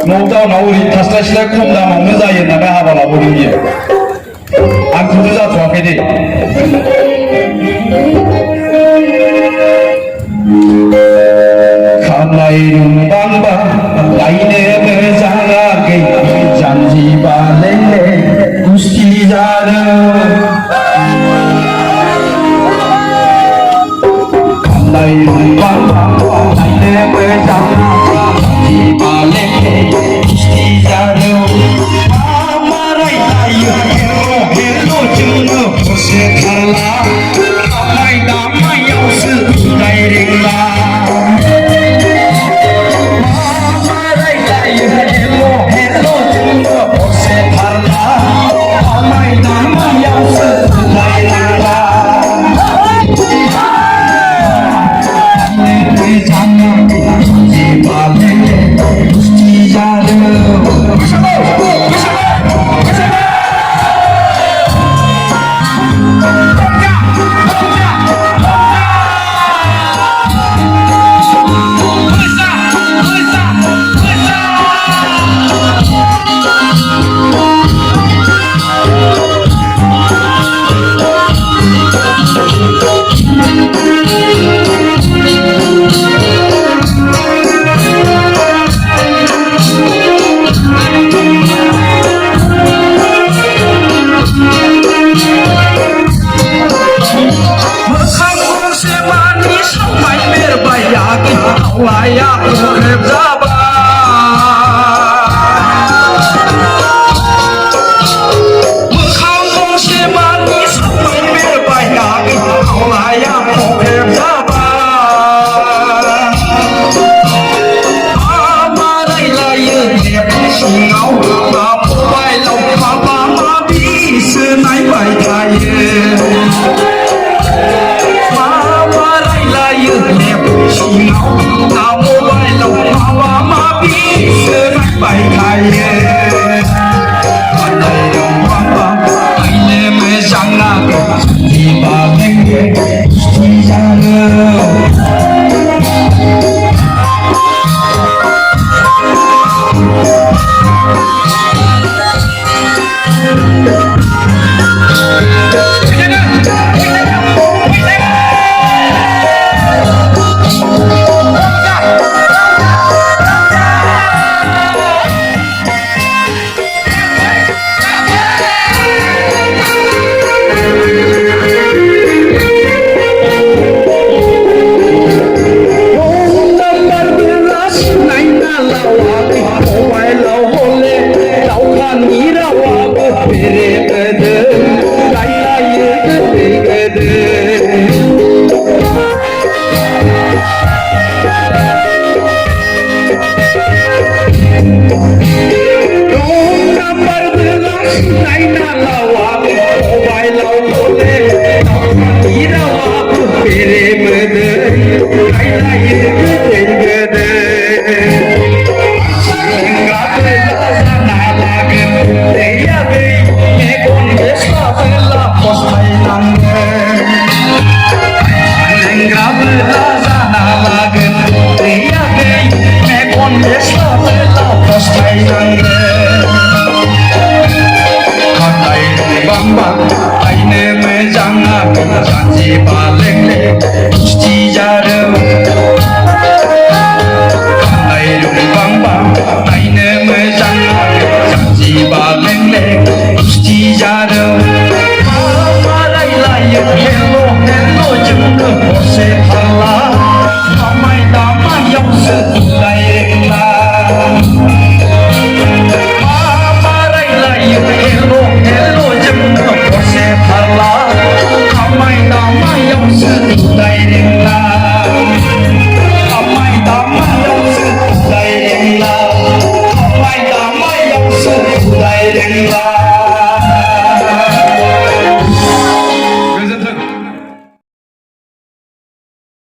लकडाउनाव ओरै थास्लायस्लाय खम दामावनो जायो होननानै हाबा लाबोदों बियो आं खिन्थु जाथ'वाखै दे खामलाय रुंबांबा लायनो मोजाङाखै जानजि बालेले गुस्थि जादों खामलाय रुंबांबा लायनो मोजाङाखै जानजि बालेले गुस्थि जादों मामाराय लायो हेलो जोंनो हसे थारला खामलाय दामायावसो डाइरेक्टला Waya urip sabar Mekhang gongse manis sampai berbayar Waya urip sabar Amarai layu đẹp sungau Apa bai lau papa mabi senai bai kaya Amarai layu đẹp sungau bài khai anh đây đồng quang vang anh em mới chẳng là thì bà lên ghế thì ra Hãy subscribe cho kênh Ghiền Mì Gõ để không bỏ lỡ những video hấp dẫn